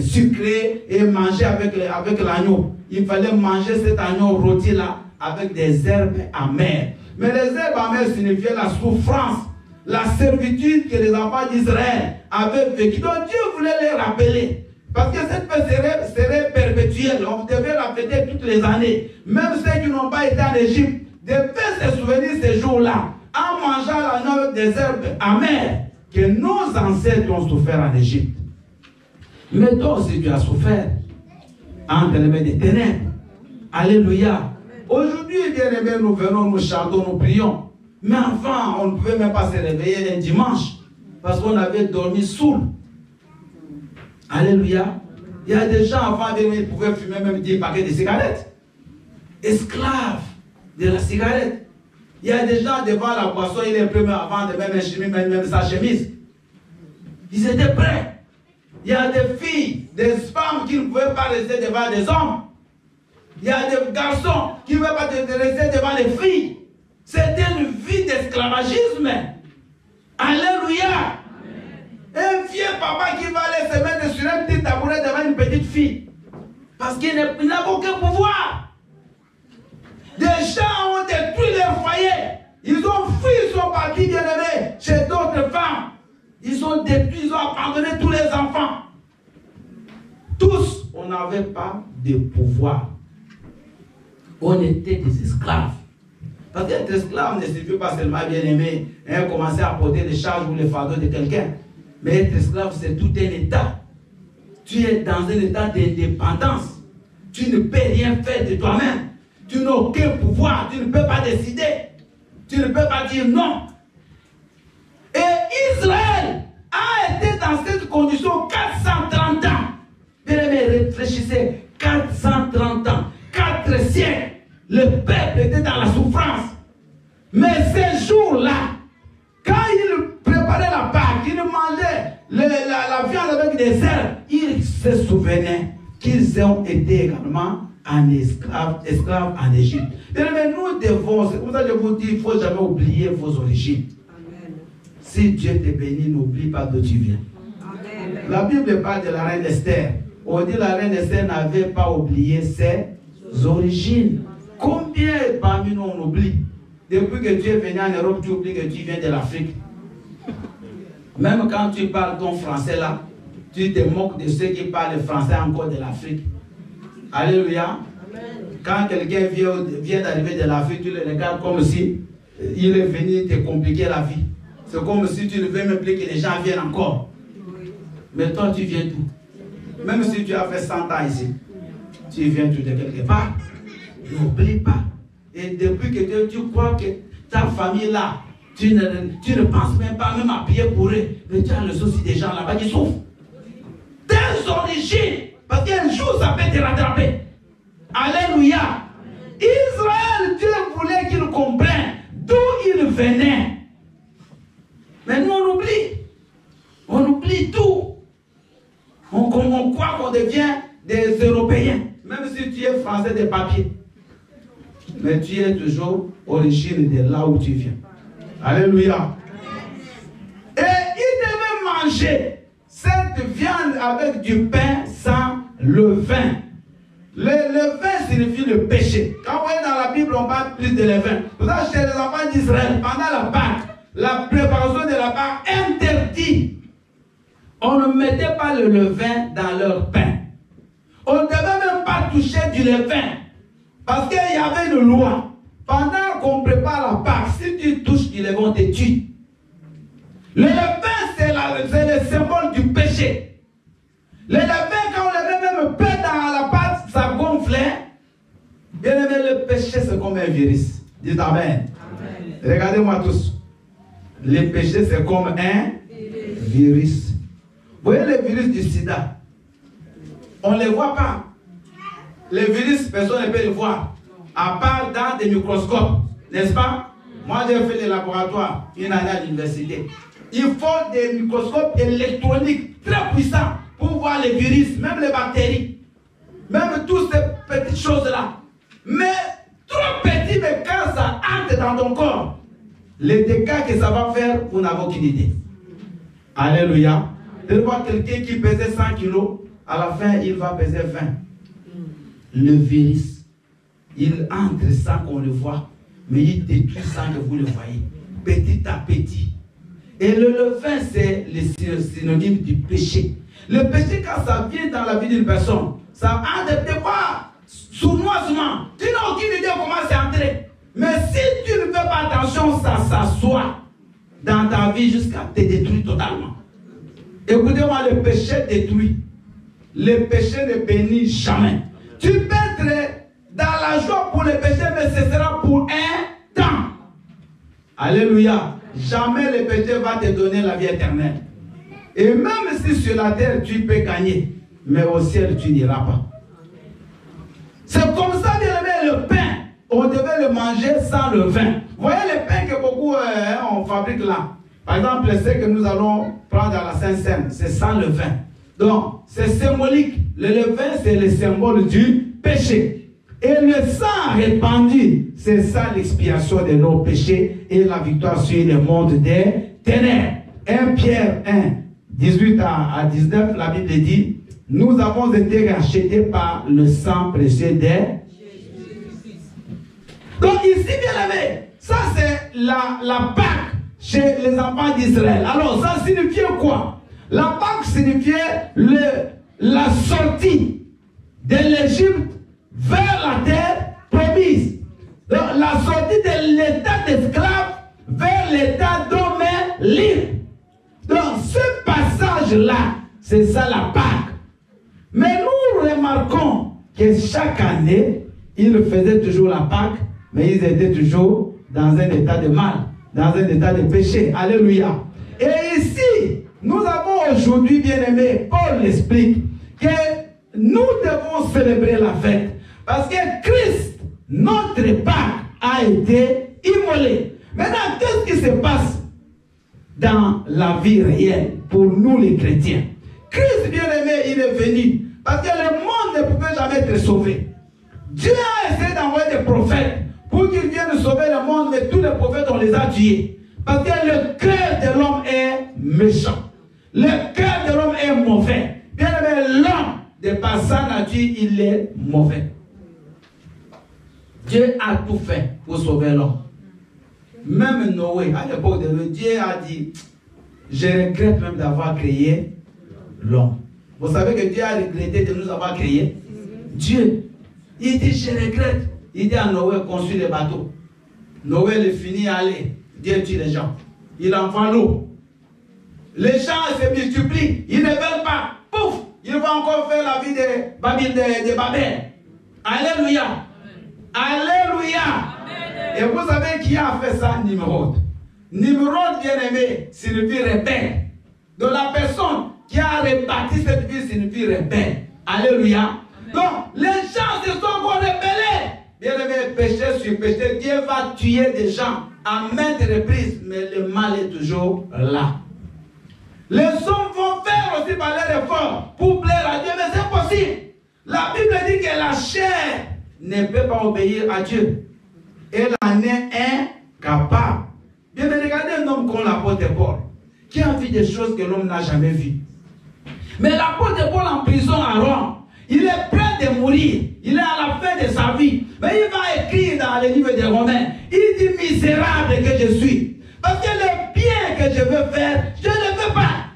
sucrés et manger avec l'agneau. Il fallait manger cet agneau rôti là avec des herbes amères. Mais les herbes amères signifiaient la souffrance, la servitude que les enfants d'Israël avaient vécue. Donc Dieu voulait les rappeler. Parce que cette fête serait perpétuelle. On devait la fêter toutes les années. Même ceux qui n'ont pas été en Égypte devaient se souvenir ces jours-là en mangeant l'agneau avec des herbes amères que nos ancêtres ont souffert en Égypte. Mais toi aussi tu as souffert entre les mains des ténèbres. Alléluia. Aujourd'hui, bien aimé, nous venons, nous chantons, nous prions. Mais enfin, on ne pouvait même pas se réveiller un dimanche parce qu'on avait dormi saoul. Alléluia. Il y a des gens avant, ils pouvaient fumer même 10 paquets de cigarettes. Esclaves de la cigarette. Il y a des gens devant la boisson, il est prêt avant de même sa chemise. Ils étaient prêts. Il y a des filles, des femmes qui ne pouvaient pas rester devant des hommes. Il y a des garçons qui ne pouvaient pas rester devant les filles. C'était une vie d'esclavagisme. Alléluia. Un vieux papa qui va aller se mettre sur un petit tabouret devant une petite fille. Parce qu'il n'a aucun pouvoir. Des gens ont détruit leur foyer. Ils ont fui, ils sont partis bien aimés chez d'autres femmes. Ils ont détruit, ils ont abandonné tous les enfants. Tous, on n'avait pas de pouvoir. On était des esclaves. Parce qu'être esclave ne suffit pas seulement bien aimé, commencer à porter les charges ou les fardeaux de quelqu'un. Mais être esclave, c'est tout un état. Tu es dans un état d'indépendance. Tu ne peux rien faire de toi-même. Tu n'as aucun pouvoir. Tu ne peux pas décider. tu ne peux pas dire non. Et Israël a été dans cette condition 430 ans. Bien aimé, réfléchissez, 430 ans, 4 siècles, le peuple était dans la souffrance. Mais ces jours-là, quand ils préparaient la Pâque, ils mangeaient la viande avec des herbes, ils se souvenaient qu'ils ont été également esclaves en Égypte. Mais nous devons, c'est comme ça que je vous dis, il ne faut jamais oublier vos origines. Amen. Si Dieu te bénit, n'oublie pas d'où tu viens. Amen. La Bible parle de la reine Esther. On dit que la reine Esther n'avait pas oublié ses origines. Combien parmi nous on oublie? Depuis que tu es venu en Europe, tu oublies que tu viens de l'Afrique. Même quand tu parles ton français là, tu te moques de ceux qui parlent français encore de l'Afrique. Alléluia. Amen. Quand quelqu'un vient d'arriver de l'Afrique, tu le regardes comme si il est venu te compliquer la vie. C'est comme si tu ne veux même plus que les gens viennent encore. Mais toi, tu viens d'où? Même si tu as fait 100 ans ici, tu viens tout de quelque part. N'oublie pas. Et depuis que tu crois que ta famille là, tu ne penses même pas même à prier pour eux. Mais tu as le souci des gens là-bas qui souffrent. Tes origines. Parce qu'un jour ça peut te rattraper. Alléluia. Israël, Dieu voulait qu'ils comprennent d'où ils venaient. Mais nous on oublie. On oublie tout. On croit qu'on devient des Européens. Même si tu es français de papier. Mais tu es toujours origine de là où tu viens. Alléluia. Et ils devaient manger cette viande avec du pain sans levain. Le levain signifie le péché. Quand vous voyez dans la Bible, on parle plus de levain. Pour ça, chez les enfants d'Israël, pendant la Pâque, la préparation de la Pâque interdit. On ne mettait pas le levain dans leur pain. On ne devait même pas toucher du levain. Parce qu'il y avait une loi. Pendant qu'on prépare la Pâque, si tu touches du levain, on te tue. Le levain, c'est le symbole du péché. Le levain, quand on le met même peu dans la pâte, ça gonflait. Bien aimé, le péché, c'est comme un virus. Dites Amen. Amen. Regardez-moi tous. Le péché, c'est comme un virus. Vous voyez le virus du sida? On ne les voit pas. Les virus, personne ne peut les voir. À part dans des microscopes. N'est-ce pas? Moi, j'ai fait des laboratoires une année à l'université. Il faut des microscopes électroniques très puissants pour voir les virus, même les bactéries. Même toutes ces petites choses-là. Mais trop petit, mais quand ça entre dans ton corps, les dégâts que ça va faire, vous n'avez aucune idée. Alléluia. De voir quelqu'un qui pesait 100 kilos, à la fin, il va peser 20. Le virus, il entre sans qu'on le voit, mais il détruit sans que vous le voyez. Petit à petit. Et le levain, c'est le synonyme du péché. Le péché, quand ça vient dans la vie d'une personne, ça entre des fois sournoisement. Tu n'as aucune idée comment c'est entré. Mais si tu ne fais pas attention, ça s'assoit dans ta vie jusqu'à te détruire totalement. Écoutez-moi, le péché détruit. Le péché ne bénit jamais. Tu peux être dans la joie pour le péché, mais ce sera pour un temps. Alléluia. Jamais le péché va te donner la vie éternelle. Et même si sur la terre tu peux gagner, mais au ciel tu n'iras pas. C'est comme ça, bien aimé, le pain. On devait le manger sans le vin. Vous voyez le pain que beaucoup on fabrique là. Par exemple, ce que nous allons prendre à la Sainte-Seine, c'est sans le vin. Donc, c'est symbolique. Le levain, c'est le symbole du péché. Et le sang répandu, c'est ça l'expiation de nos péchés et la victoire sur le monde des ténèbres. 1 Pierre 1, 18 à 19, la Bible dit, nous avons été rachetés par le sang précieux des Jésus. Donc ici, bien aimé, ça c'est la Pâque chez les enfants d'Israël. Alors ça signifie quoi? La Pâque signifiait la sortie de l'Égypte vers la terre promise. Donc, la sortie de l'état d'esclave vers l'état d'homme libre. Donc ce passage-là, c'est ça la Pâque. Mais nous remarquons que chaque année, ils faisaient toujours la Pâque, mais ils étaient toujours dans un état de mal, dans un état de péché. Alléluia. Et ici, nous avons aujourd'hui, bien aimé, Paul l'explique, que nous devons célébrer la fête. Parce que Christ, notre Pâque, a été immolé. Maintenant, qu'est-ce qui se passe dans la vie réelle pour nous les chrétiens? Christ, bien aimé, il est venu parce que le monde ne pouvait jamais être sauvé. Dieu a essayé d'envoyer des prophètes pour qu'ils viennent sauver le monde, mais tous les prophètes, on les a tués. Parce que le cœur de l'homme est méchant. Le cœur de l'homme est mauvais. Bien aimé, l'homme, de par sa nature, il est mauvais. Dieu a tout fait pour sauver l'homme. Même Noé, à l'époque de Dieu, Dieu a dit, je regrette même d'avoir créé l'homme. Vous savez que Dieu a regretté de nous avoir créé. Dieu, il dit, je regrette. Il dit à Noé, construis les bateaux. Noé le finit à aller. Dieu tue les gens. Il envoie l'eau. Les gens se multiplient. Ils ne veulent pas. Pouf! Il va encore faire la vie de Babel. Alléluia. Alléluia. Et vous savez qui a fait ça? Nimrod. Nimrod, bien aimé, signifie rebelle. Donc la personne qui a rebâti cette vie signifie rebelle. Alléluia. Donc les gens se sont encore rebellés. Bien aimé, péché sur péché, Dieu va tuer des gens à maintes reprises, mais le mal est toujours là. Les hommes vont faire aussi par leur effort pour plaire à Dieu, mais c'est possible. La Bible dit que la chair ne peut pas obéir à Dieu. Elle en est incapable. Bien, mais regardez un homme comme l'apôtre Paul, qui a vu des choses que l'homme n'a jamais vues. Mais l'apôtre Paul en prison à Rome, il est prêt de mourir. Il est à la fin de sa vie. Mais il va écrire dans le livre des Romains, il dit misérable que je suis. Parce que le bien que je veux faire, je ne le veux pas.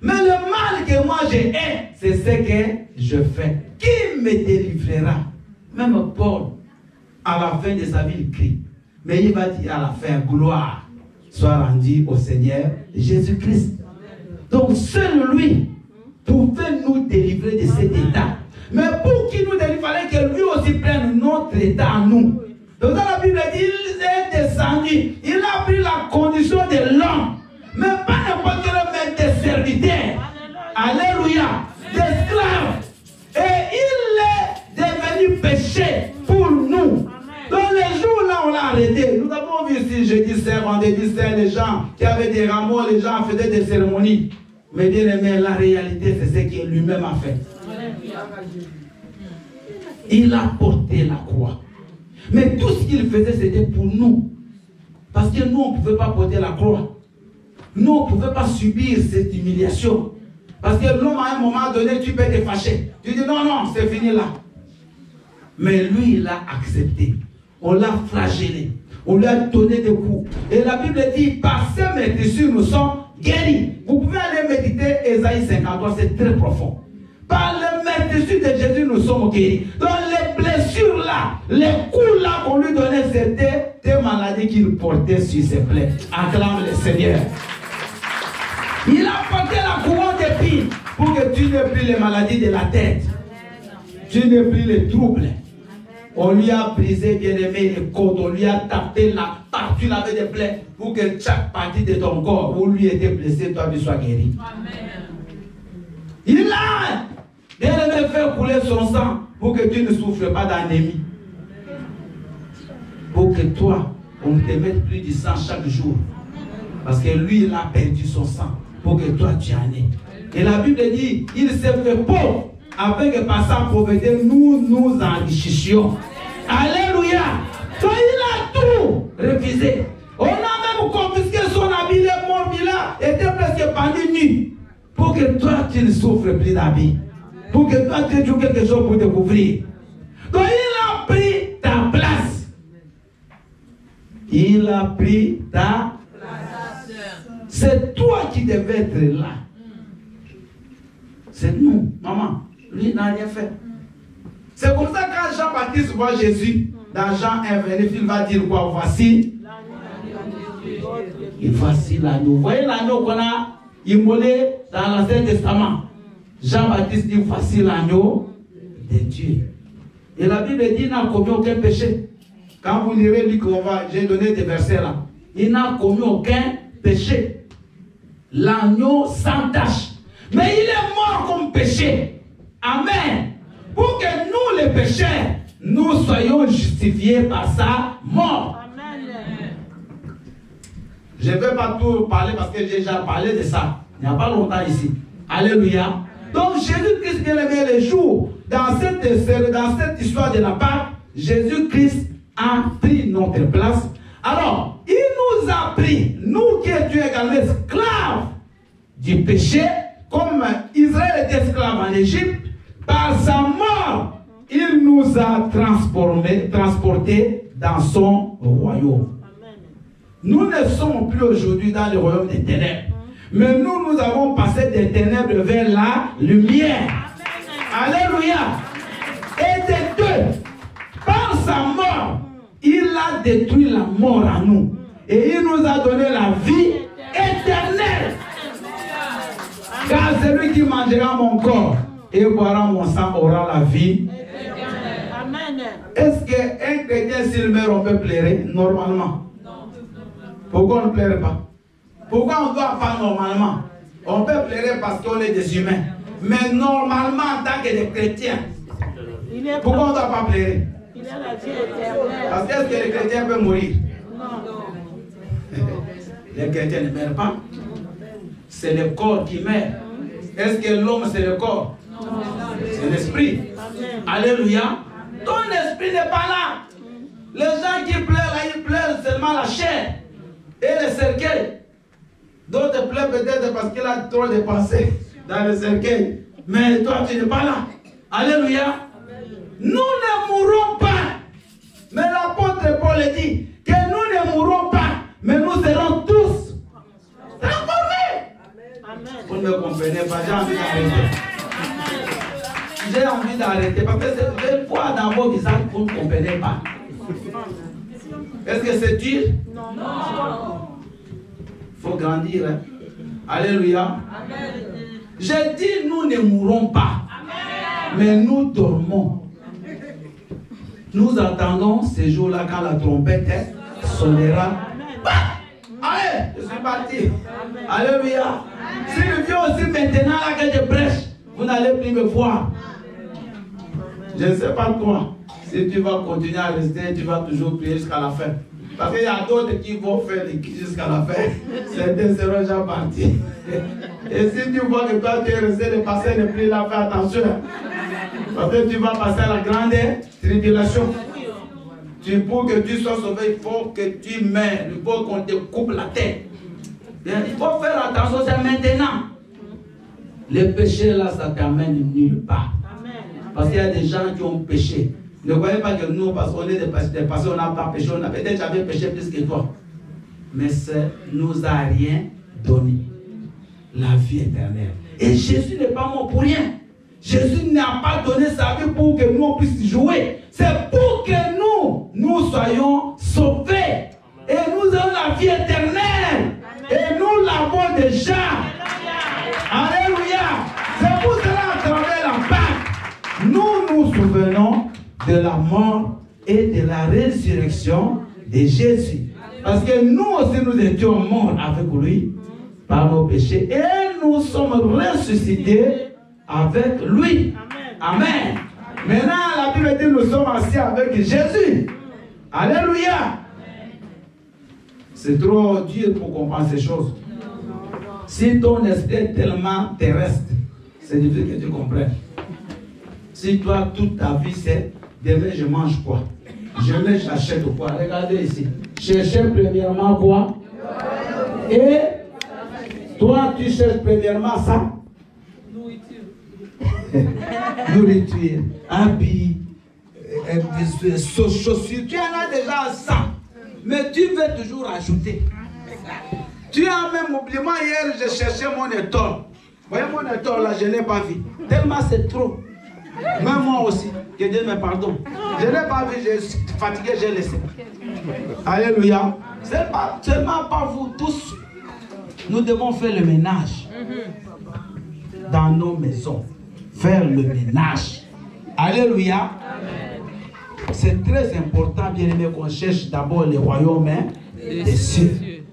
Mais le mal que moi je hais, c'est ce que je fais. Qui me délivrera? Même Paul, à la fin de sa vie, il crie. Mais il va dire à la fin, gloire soit rendue au Seigneur Jésus-Christ. Donc seul lui pouvait nous délivrer de cet état. Mais pour qu'il nous délivre, il fallait que lui aussi prenne notre état à nous. Donc dans la Bible, il est descendu. Il a pris la condition de l'homme. Mais pas n'importe quel homme, mais des serviteurs. Alléluia. D'esclaves. Et il est devenu péché pour nous. Dans les jours là, on l'a arrêté. Nous avons vu ici, jeudi saint, vendredi saint, les gens qui avaient des rameaux, les gens faisaient des cérémonies. Mais bien aimé, la réalité, c'est ce qu'il lui-même a fait. Il a porté la croix. Mais tout ce qu'il faisait, c'était pour nous. Parce que nous, on ne pouvait pas porter la croix. Nous, on ne pouvait pas subir cette humiliation. Parce que l'homme, à un moment donné, tu peux te fâcher. Tu dis non, non, c'est fini là. Mais lui, il a accepté. On l'a flagellé. On lui a donné des coups. Et la Bible dit, par ces meurtrissures, nous sommes guéris. Vous pouvez aller méditer Ésaïe 53, c'est très profond. Par le meurtrissure de Jésus, nous sommes guéris. Donc les blessures là, les coups là qu'on lui donnait, c'était des maladies qu'il portait sur ses plaies. Acclame le Seigneur. Il a porté la couronne d'épines pour que tu n'aies plus les maladies de la tête. Tu n'aies plus les troubles. On lui a brisé, bien aimé, les côtes. On lui a tapé la partie avec des plaies pour que chaque partie de ton corps où lui était blessé, toi, tu sois guéri. Amen. Il a, bien aimé, fait couler son sang pour que tu ne souffres pas d'anémie. Pour que toi, on ne te mette plus du sang chaque jour. Parce que lui, il a perdu son sang pour que toi, tu en aies. Et la Bible dit, il s'est fait pauvre afin que par sa pauvreté, nous nous enrichissions. Alléluia. Donc il a tout refusé. On a même confisqué son habit, le mort là était presque pendu nu. Pour que toi, tu ne souffres plus d'habit. Pour que toi, tu aies quelque chose pour te couvrir. Donc il a pris ta place. Il a pris ta place. C'est toi qui devais être là. C'est nous, maman. Lui n'a rien fait. C'est comme ça que quand Jean-Baptiste voit Jésus, dans Jean 1, il va dire quoi? Voici. Et voici l'agneau. Vous voyez l'agneau qu'on a immolé dans l'Ancien Testament. Jean-Baptiste dit voici l'agneau de Dieu. Et la Bible dit qu'il n'a commis aucun péché. Quand vous lirez Luc, j'ai donné des versets là. Il n'a commis aucun péché. L'agneau sans tache. Mais il est mort comme péché. Amen. Pour que nous, les pécheurs, nous soyons justifiés par sa mort. Amen. Je ne vais pas tout parler parce que j'ai déjà parlé de ça. Il n'y a pas longtemps ici. Alléluia. Donc Jésus-Christ, bien aimé, les jours, dans cette histoire de la Pâque, Jésus-Christ a pris notre place. Alors, il nous a pris, nous qui étions également esclaves du péché, comme Israël était esclave en Égypte, par sa mort, il nous a transportés dans son royaume. Amen. Nous ne sommes plus aujourd'hui dans le royaume des ténèbres, mais nous avons passé des ténèbres vers la lumière. Amen. Alléluia. Et des deux, par sa mort, il a détruit la mort en nous. Et il nous a donné la vie éternelle. Car celui qui mangera mon corps et boira mon sang aura la vie. Amen. Est-ce qu'un chrétien, s'il meurt, on peut pleurer normalement? Non. Pourquoi on ne pleurait pas? Pourquoi on ne doit pas normalement? On peut pleurer parce qu'on est des humains. Mais normalement, en tant que des chrétiens, pourquoi on ne doit pas pleurer? Parce que est-ce que les chrétiens peuvent mourir? Non. Les chrétiens ne meurent pas. C'est le corps qui meurt. Est-ce que l'homme c'est le corps? C'est l'esprit. Alléluia. Ton esprit n'est pas là. Les gens qui pleurent là, ils pleurent seulement la chair et le cercueil. D'autres pleurent peut-être parce qu'il a trop de pensées dans le cercueil. Mais toi tu n'es pas là. Alléluia. Nous ne mourrons pas. Mais l'apôtre Paul dit que nous ne mourrons pas, mais nous serons tous transformés. Vous ne me comprenez pas, j'ai envie d'arrêter. J'ai envie d'arrêter parce que c'est une fois dans vos visages que vous ne comprenez pas. Est-ce que c'est dur? Non. Il faut grandir. Hein? Alléluia. J'ai dit nous ne mourrons pas. Amen. Mais nous dormons. Nous attendons ces jours-là quand la trompette sonnera. Allez, je suis parti. Amen. Alléluia. Si je viens aussi maintenant là que je prêche, vous n'allez plus me voir. Je ne sais pas toi. Si tu vas continuer à rester, tu vas toujours prier jusqu'à la fin. Parce qu'il y a d'autres qui vont faire des kits jusqu'à la fin. Certains seront déjà partis. Et si tu vois que toi tu es resté, le passé ne plus là, fais attention. Parce que tu vas passer à la grande tribulation. Pour que tu sois sauvé, il faut que tu meurs. Il faut qu'on te coupe la tête. Bien, il faut faire attention, c'est maintenant. Le péché là, ça t'amène nulle part. Parce qu'il y a des gens qui ont péché. Ne croyez pas que nous, parce qu'on est des passés, on n'a pas péché. On a peut-être j'avais péché plus que toi. Mais ça ne nous a rien donné. La vie éternelle. Et Jésus n'est pas mort pour rien. Jésus n'a pas donné sa vie pour que nous on puisse jouer. C'est pour que nous soyons sauvés. Et nous avons la vie éternelle. Et nous l'avons déjà. Alléluia. C'est pour cela à travers la Pâque, nous nous souvenons de la mort et de la résurrection de Jésus. Parce que nous aussi nous étions morts avec lui par nos péchés. Et nous sommes ressuscités avec lui. Amen. Maintenant, la Bible dit nous sommes assis avec Jésus. Alléluia. C'est trop dur pour comprendre ces choses. Si ton esprit est tellement terrestre, c'est difficile que tu comprennes. Si toi, toute ta vie, c'est demain je mange quoi? Demain j'achète quoi? Regardez ici. Cherchez premièrement quoi? Et toi, tu cherches premièrement ça? Nourriture, habits, chaussures. Tu en as déjà 100. Mais tu veux toujours ajouter. Tu as même oublié. Moi, hier, je cherchais mon étole. Vous voyez mon étole là, je ne l'ai pas vu. Tellement c'est trop. Même moi aussi. Que Dieu me pardonne. Je ne l'ai pas vu, je suis fatigué, j'ai laissé. Alléluia. C'est pas seulement pas vous tous. Nous devons faire le ménage dans nos maisons. Faire le ménage. Alléluia. C'est très important, bien aimé, qu'on cherche d'abord les royaumes des cieux.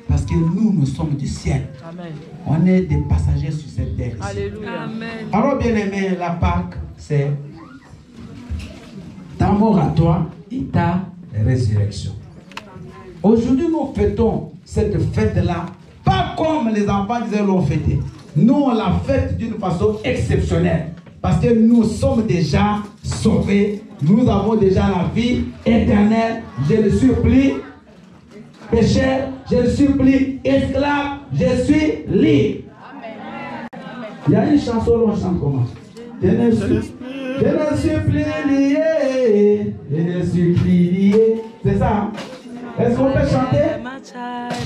Parce que nous sommes du ciel. Amen. On est des passagers sur cette terre. Alléluia. Amen. Alors, bien aimé, la Pâque, c'est ta mort à toi et ta résurrection. Aujourd'hui, nous fêtons cette fête-là, pas comme les enfants disaient l'ont fêté. Nous, on la fête d'une façon exceptionnelle. Parce que nous sommes déjà sauvés. Nous avons déjà la vie éternelle. Je le supplie, pécheur, je le supplie, esclave, je suis libre. Il y a une chanson, on chante comment? Je ne supplie lié, je ne supplie lié. C'est ça, hein? Est-ce qu'on peut chanter?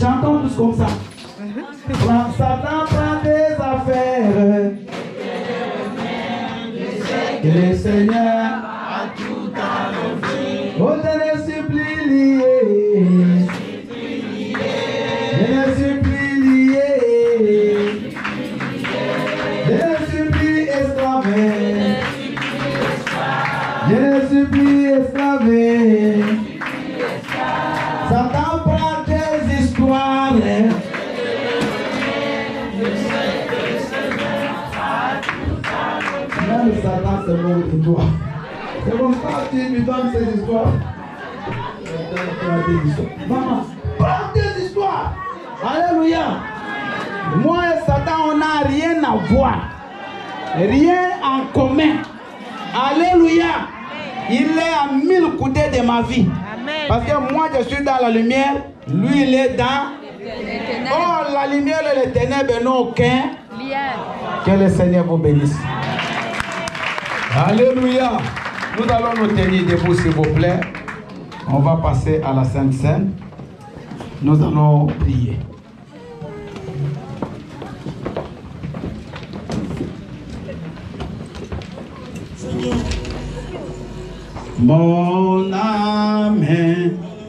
Chantons tous comme ça. Satan prend tes affaires. Que le Seigneur a tout à l'offrir. Oh, je ne supplie lié. Je ne supplie lié. Je ne supplie esclavé. Je ne supplie esclavé. Satan prend tes histoires. Même Satan se moque de toi. C'est comme ça que tu lui donnes ces histoires. Maman, prends tes histoires. Alléluia. Moi et Satan, on n'a rien à voir. Rien en commun. Alléluia. Il est à 1000 coudées de ma vie. Parce que moi, je suis dans la lumière. Lui, il est dans... Oh, la lumière et les ténèbres n'ont aucun lien. Que le Seigneur vous bénisse. Alléluia. Nous allons nous tenir debout, s'il vous plaît. On va passer à la Sainte Seine. Nous allons prier. Mon âme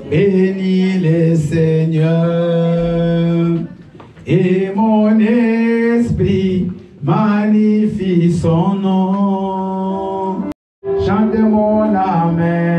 bénit le Seigneur et mon esprit magnifie son nom. Chante mon âme.